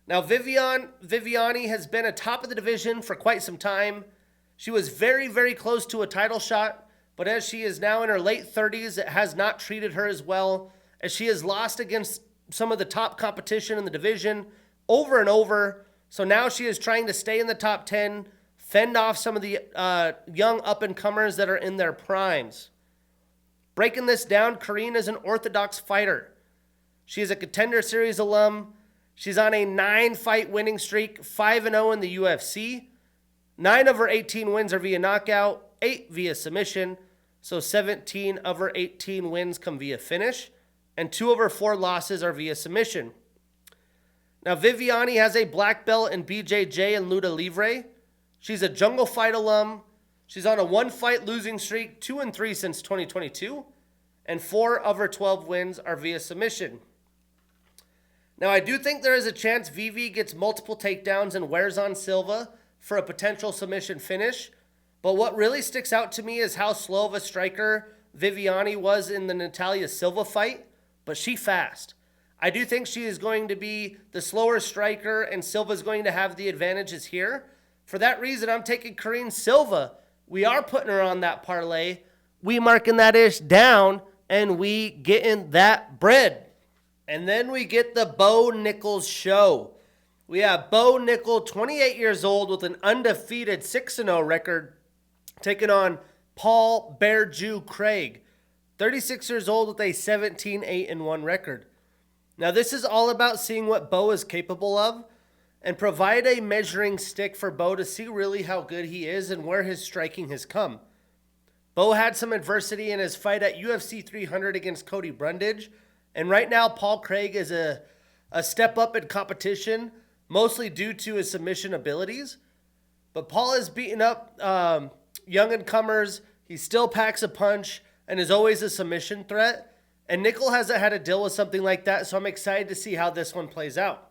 Now, Viviani has been atop of the division for quite some time. She was very, very close to a title shot, but as she is now in her late 30s, it has not treated her as well, as she has lost against some of the top competition in the division over and over. So now she is trying to stay in the top 10, fend off some of the young up-and-comers that are in their primes. Breaking this down, Karine is an orthodox fighter. She is a Contender Series alum. She's on a 9-fight winning streak, 5-0 in the UFC. 9 of her 18 wins are via knockout, 8 via submission, so 17 of her 18 wins come via finish, and 2 of her 4 losses are via submission. Now, Viviani has a black belt in BJJ and Luta Livre. She's a Jungle Fight alum. She's on a 1-fight losing streak, 2-3 since 2022, and 4 of her 12 wins are via submission. Now, I do think there is a chance Vivi gets multiple takedowns and wears on Silva for a potential submission finish, but what really sticks out to me is how slow of a striker Viviani was in the Natalia Silva fight, but she fast. I do think she is going to be the slower striker, and Silva's going to have the advantages here. For that reason, I'm taking Karine Silva. We are putting her on that parlay. We marking that ish down, and we getting that bread. And then we get the Bo Nickal show. We have Bo Nickal, 28 years old with an undefeated 6-0 record, taking on Paul Bear Jew Craig, 36 years old with a 17-8-1 record. Now, this is all about seeing what Bo is capable of and provide a measuring stick for Bo to see really how good he is and where his striking has come. Bo had some adversity in his fight at UFC 300 against Cody Brundage, and right now Paul Craig is a step up in competition, mostly due to his submission abilities. But Paul is beating up young and comers. He still packs a punch and is always a submission threat. And Nickal hasn't had to deal with something like that, so I'm excited to see how this one plays out.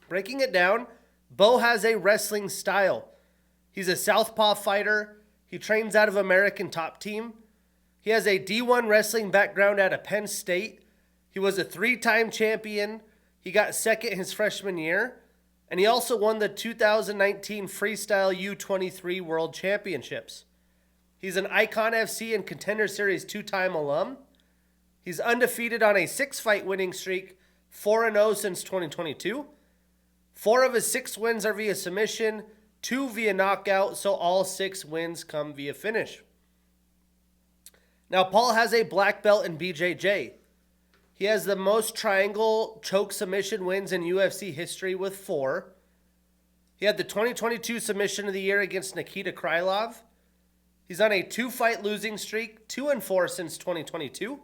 Breaking it down, Bo has a wrestling style. He's a southpaw fighter. He trains out of American Top Team. He has a D1 wrestling background out of Penn State. He was a 3-time champion. He got second his freshman year. And he also won the 2019 Freestyle U23 World Championships. He's an Icon FC and Contender Series 2-time alum. He's undefeated on a 6-fight winning streak, 4-0 since 2022. 4 of his 6 wins are via submission, 2 via knockout, so all 6 wins come via finish. Now, Paul has a black belt in BJJ. He has the most triangle choke submission wins in UFC history with 4. He had the 2022 submission of the year against Nikita Krylov. He's on a 2-fight losing streak, 2-4 since 2022.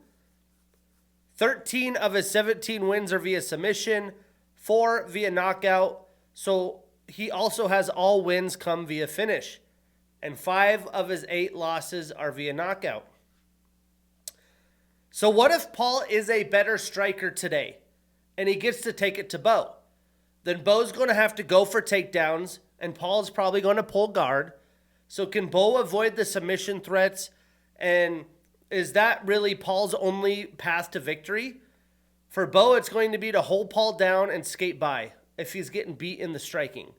13 of his 17 wins are via submission, 4 via knockout, so he also has all wins come via finish. And 5 of his 8 losses are via knockout. So what if Paul is a better striker today and he gets to take it to Bo? Then Bo's going to have to go for takedowns and Paul's probably going to pull guard. So can Bo avoid the submission threats? And is that really Paul's only path to victory? For Bo, it's going to be to hold Paul down and skate by if he's getting beat in the striking.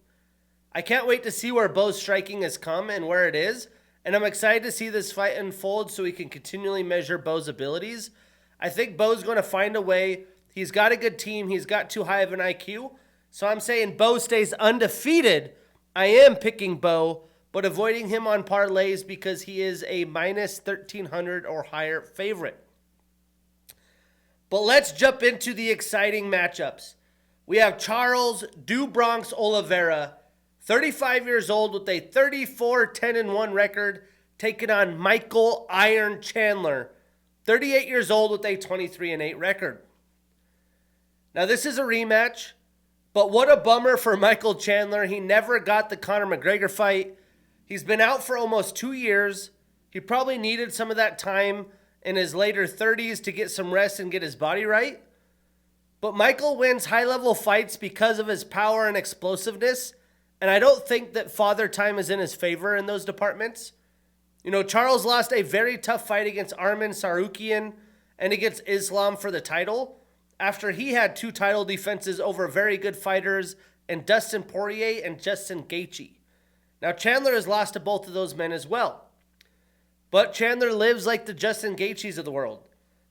I can't wait to see where Bo's striking has come and where it is. And I'm excited to see this fight unfold so we can continually measure Bo's abilities. I think Bo's going to find a way. He's got a good team. He's got too high of an IQ. So I'm saying Bo stays undefeated. I am picking Bo, but avoiding him on parlays because he is a minus 1,300 or higher favorite. But let's jump into the exciting matchups. We have Charles "Do Bronx" Oliveira, 35 years old with a 34-10-1 record, taking on Michael "Iron" Chandler, 38 years old with a 23-8 record. Now this is a rematch, but what a bummer for Michael Chandler. He never got the Conor McGregor fight. He's been out for almost 2 years. He probably needed some of that time in his later 30s to get some rest and get his body right. But Michael wins high-level fights because of his power and explosiveness, and I don't think that father time is in his favor in those departments. You know, Charles lost a very tough fight against Arman Sarukian and against Islam for the title after he had 2 title defenses over very good fighters in Dustin Poirier and Justin Gaethje. Now, Chandler has lost to both of those men as well. But Chandler lives like the Justin Gaethjes of the world.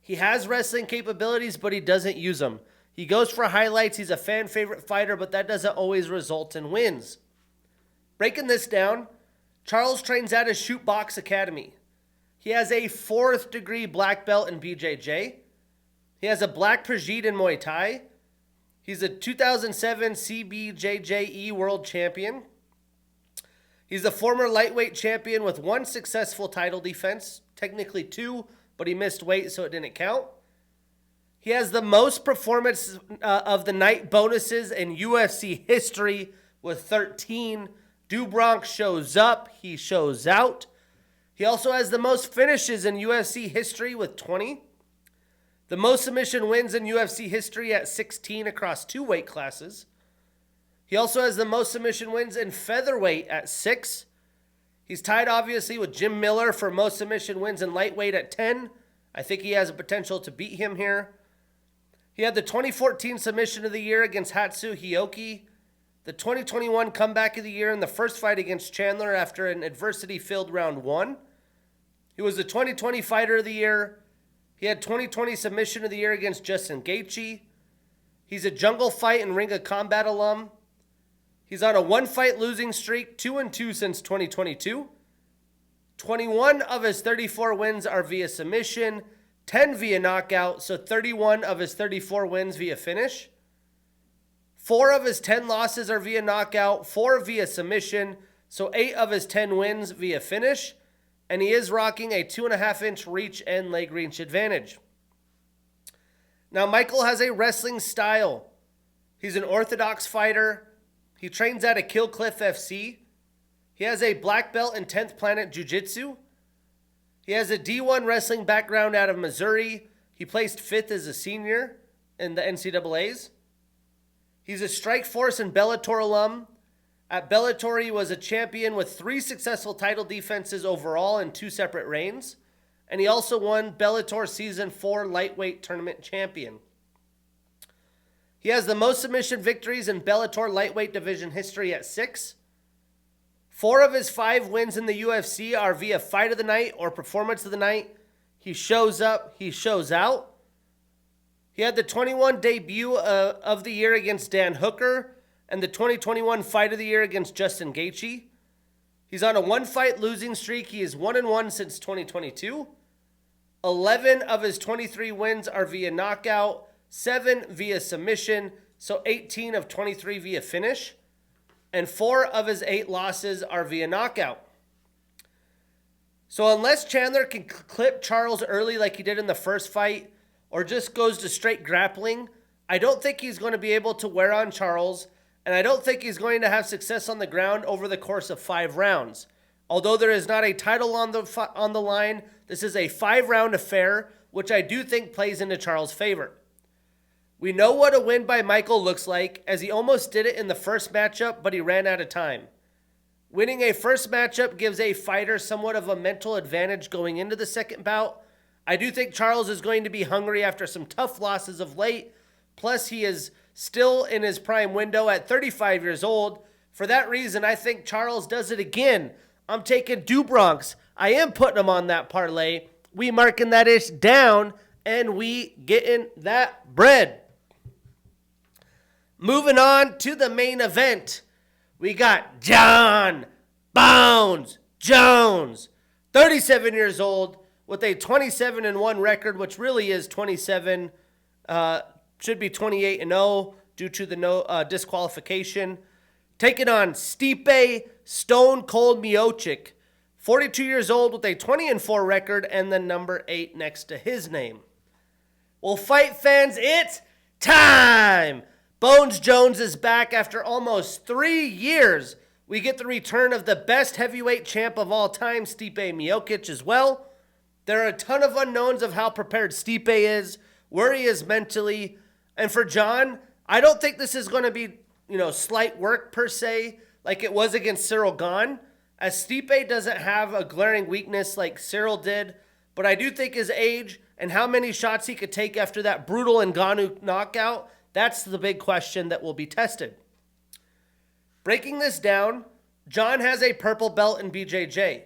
He has wrestling capabilities, but he doesn't use them. He goes for highlights. He's a fan favorite fighter, but that doesn't always result in wins. Breaking this down, Charles trains at his Shoot Box Academy. He has a 4th degree black belt in BJJ. He has a black Prajit in Muay Thai. He's a 2007 CBJJE World Champion. He's a former lightweight champion with 1 successful title defense, technically 2, but he missed weight, so it didn't count. He has the most performance of the night bonuses in UFC history with 13. Do Bronx shows up, he shows out. He also has the most finishes in UFC history with 20. The most submission wins in UFC history at 16 across 2 weight classes. He also has the most submission wins in featherweight at 6. He's tied, obviously, with Jim Miller for most submission wins in lightweight at 10. I think he has a potential to beat him here. He had the 2014 submission of the year against Hatsu Hioki, the 2021 comeback of the year in the first fight against Chandler after an adversity-filled round 1. He was the 2020 fighter of the year. He had 2020 submission of the year against Justin Gaethje. He's a Jungle Fight and Ring of Combat alum. He's on a 1-fight losing streak, 2-2 since 2022. 21 of his 34 wins are via submission, 10 via knockout, so 31 of his 34 wins via finish. 4 of his 10 losses are via knockout, 4 via submission, so 8 of his 10 wins via finish. And he is rocking a 2.5-inch reach and leg reach advantage. Now, Michael has a wrestling style. He's an orthodox fighter. He trains at a Kill Cliff FC. He has a black belt in 10th Planet Jiu-Jitsu. He has a D1 wrestling background out of Missouri. He placed 5th as a senior in the NCAAs. He's a Strikeforce and Bellator alum. At Bellator, he was a champion with 3 successful title defenses overall in 2 separate reigns. And he also won Bellator Season 4 lightweight tournament champion. He has the most submission victories in Bellator lightweight division history at 6. 4 of his 5 wins in the UFC are via fight of the night or performance of the night. He shows up, he shows out. He had the 21 debut of the year against Dan Hooker and the 2021 fight of the year against Justin Gaethje. He's on a 1-fight losing streak. He is 1-1 since 2022. 11 of his 23 wins are via knockout, 7 via submission, so 18 of 23 via finish. And 4 of his 8 losses are via knockout. So unless Chandler can clip Charles early like he did in the first fight, or just goes to straight grappling, I don't think he's going to be able to wear on Charles, and I don't think he's going to have success on the ground over the course of 5 rounds. Although there is not a title on the line, this is a 5-round affair. which I do think plays into Charles' favor. We know what a win by Michael looks like, as he almost did it in the first matchup, but he ran out of time. Winning a first matchup gives a fighter somewhat of a mental advantage going into the second bout. I do think Charles is going to be hungry after some tough losses of late. Plus, he is still in his prime window at 35 years old. For that reason, I think Charles does it again. I'm taking Dubronx. I am putting him on that parlay. We marking that ish down, and we getting that bread. Moving on to the main event. We got Jon Bones Jones, 37 years old, with a 27-1 record, which really is 27, should be 28-0 due to the no disqualification. Taking on Stipe Stone Cold Miocic, 42 years old with a 20-4 record and the number 8 next to his name. Well, fight fans, it's time! Bones Jones is back after almost 3 years. We get the return of the best heavyweight champ of all time, Stipe Miocic, as well. There are a ton of unknowns of how prepared Stipe is, where he is mentally. And for Jon, I don't think this is going to be, slight work per se, like it was against Cyril Gane, as Stipe doesn't have a glaring weakness like Cyril did. But I do think his age and how many shots he could take after that brutal Ngannou knockout, that's the big question that will be tested. Breaking this down, Jon has a purple belt in BJJ.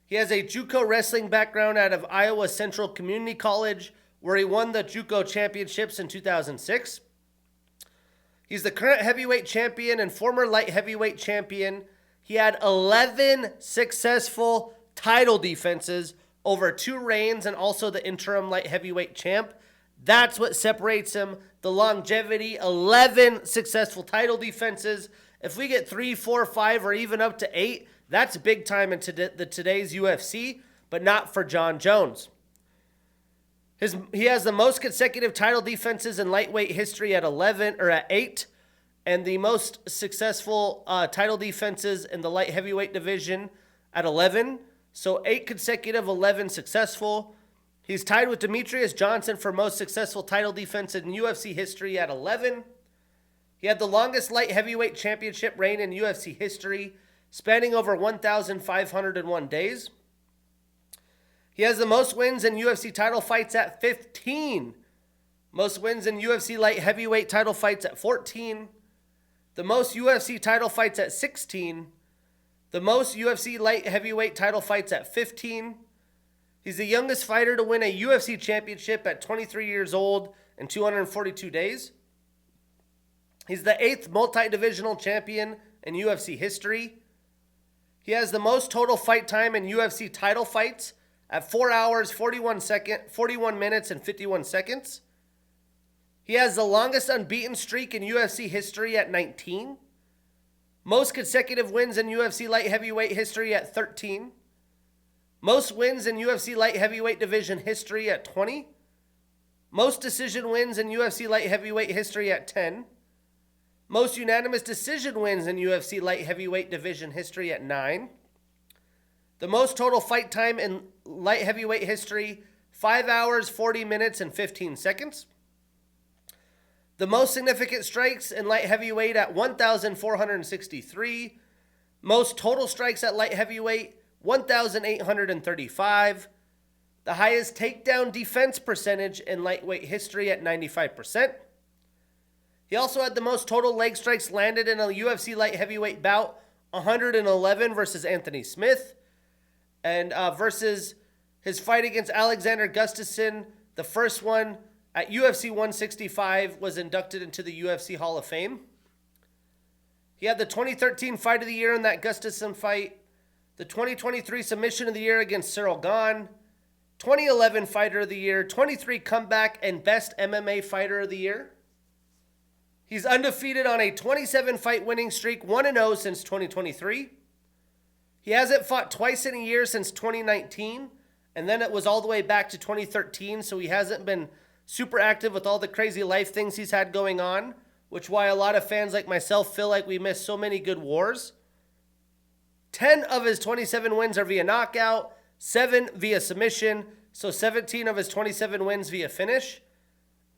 He has a JUCO wrestling background out of Iowa Central Community College, where he won the JUCO championships in 2006. He's the current heavyweight champion and former light heavyweight champion. He had 11 successful title defenses over 2 reigns and also the interim light heavyweight champ. That's what separates him, the longevity, 11 successful title defenses. If we get 3, 4, 5, or even up to 8, that's big time in today's UFC, but not for Jon Jones. He has the most consecutive title defenses in lightweight history at 8, and the most successful title defenses in the light heavyweight division at 11. So 8 consecutive, 11 successful. He's tied with Demetrius Johnson for most successful title defense in UFC history at 11. He had the longest light heavyweight championship reign in UFC history, spanning over 1,501 days. He has the most wins in UFC title fights at 15. Most wins in UFC light heavyweight title fights at 14. The most UFC title fights at 16. The most UFC light heavyweight title fights at 15. He's the youngest fighter to win a UFC championship at 23 years old and 242 days. He's the 8th multi-divisional champion in UFC history. He has the most total fight time in UFC title fights at 4 hours, 41 minutes, and 51 seconds. He has the longest unbeaten streak in UFC history at 19. Most consecutive wins in UFC light heavyweight history at 13. Most wins in UFC light heavyweight division history at 20. Most decision wins in UFC light heavyweight history at 10. Most unanimous decision wins in UFC light heavyweight division history at 9. The most total fight time in light heavyweight history, 5 hours, 40 minutes, and 15 seconds. The most significant strikes in light heavyweight at 1,463. Most total strikes at light heavyweight, 1,835. The highest takedown defense percentage in lightweight history at 95%. He also had the most total leg strikes landed in a UFC light heavyweight bout, 111 versus Anthony Smith. And versus his fight against Alexander Gustafsson, the first one at UFC 165, was inducted into the UFC Hall of Fame. He had the 2013 Fight of the Year in that Gustafsson fight, the 2023 Submission of the Year against Cyril Gane, 2011 Fighter of the Year, 23 Comeback, and Best MMA Fighter of the Year. He's undefeated on a 27-fight winning streak, 1-0 since 2023. He hasn't fought twice in a year since 2019, and then it was all the way back to 2013, so he hasn't been super active with all the crazy life things he's had going on, which why a lot of fans like myself feel like we missed so many good wars. 10 of his 27 wins are via knockout, 7 via submission, so 17 of his 27 wins via finish.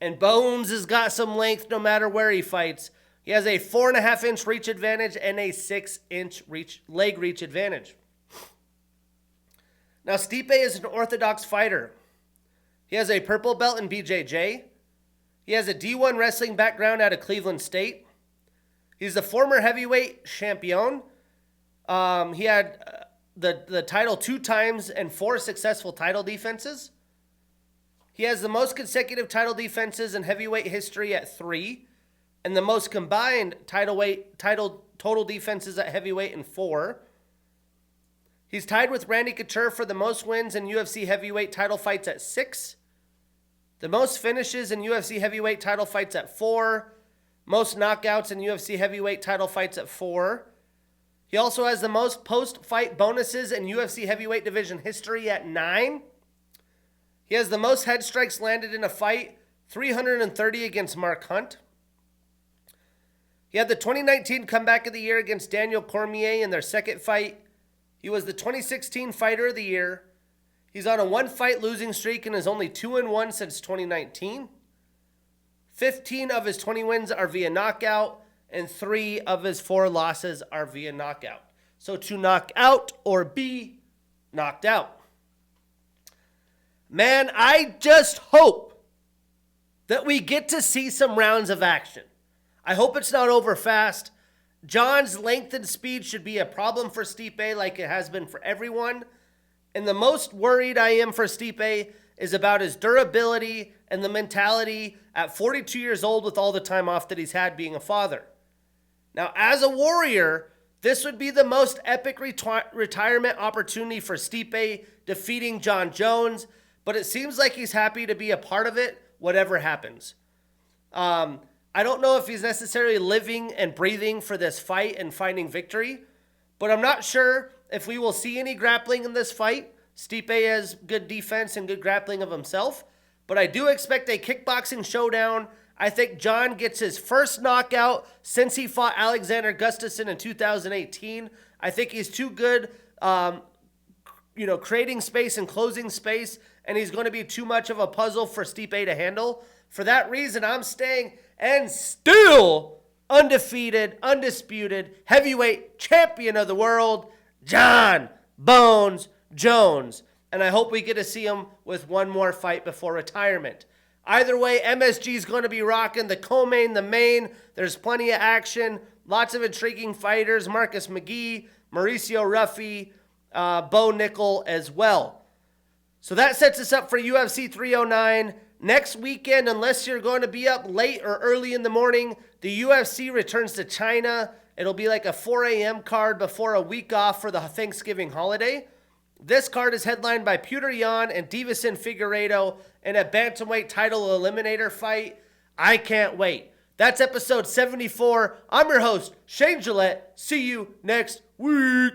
And Bones has got some length no matter where he fights. He has a 4.5-inch reach advantage and a 6-inch leg reach advantage. Now, Stipe is an orthodox fighter. He has a purple belt in BJJ. He has a D1 wrestling background out of Cleveland State. He's the former heavyweight champion. He had the title 2 times and 4 successful title defenses. He has the most consecutive title defenses in heavyweight history at 3, and the most combined total defenses at heavyweight in 4. He's tied with Randy Couture for the most wins in UFC heavyweight title fights at 6, the most finishes in UFC heavyweight title fights at 4, most knockouts in UFC heavyweight title fights at 4. He also has the most post-fight bonuses in UFC heavyweight division history at 9. He has the most head strikes landed in a fight, 330 against Mark Hunt. He had the 2019 comeback of the year against Daniel Cormier in their second fight. He was the 2016 Fighter of the Year. He's on a 1-fight losing streak and is only 2-1 since 2019. 15 of his 20 wins are via knockout, and 3 of his 4 losses are via knockout. So to knock out or be knocked out. Man, I just hope that we get to see some rounds of action. I hope it's not over fast. Jon's length and speed should be a problem for Stipe like it has been for everyone. And the most worried I am for Stipe is about his durability and the mentality at 42 years old with all the time off that he's had being a father. Now, as a warrior, this would be the most epic retirement opportunity for Stipe defeating Jon Jones, but it seems like he's happy to be a part of it, whatever happens. I don't know if he's necessarily living and breathing for this fight and finding victory, but I'm not sure if we will see any grappling in this fight. Stipe has good defense and good grappling of himself, but I do expect a kickboxing showdown. I think Jon gets his first knockout since he fought Alexander Gustafsson in 2018. I think he's too good, creating space and closing space, and he's going to be too much of a puzzle for Stipe to handle. For that reason, I'm staying and still undefeated, undisputed heavyweight champion of the world, Jon Bones Jones. And I hope we get to see him with one more fight before retirement. Either way, MSG is going to be rocking the co-main, the main. There's plenty of action, lots of intriguing fighters. Marcus McGee, Mauricio Ruffy, Bo Nickel as well. So that sets us up for UFC 309. Next weekend, unless you're going to be up late or early in the morning, the UFC returns to China. It'll be like a 4 a.m. card before a week off for the Thanksgiving holiday. This card is headlined by Petr Yan and Deiveson Figueiredo in a bantamweight title eliminator fight. I can't wait. That's episode 74. I'm your host, Shane Gillette. See you next week.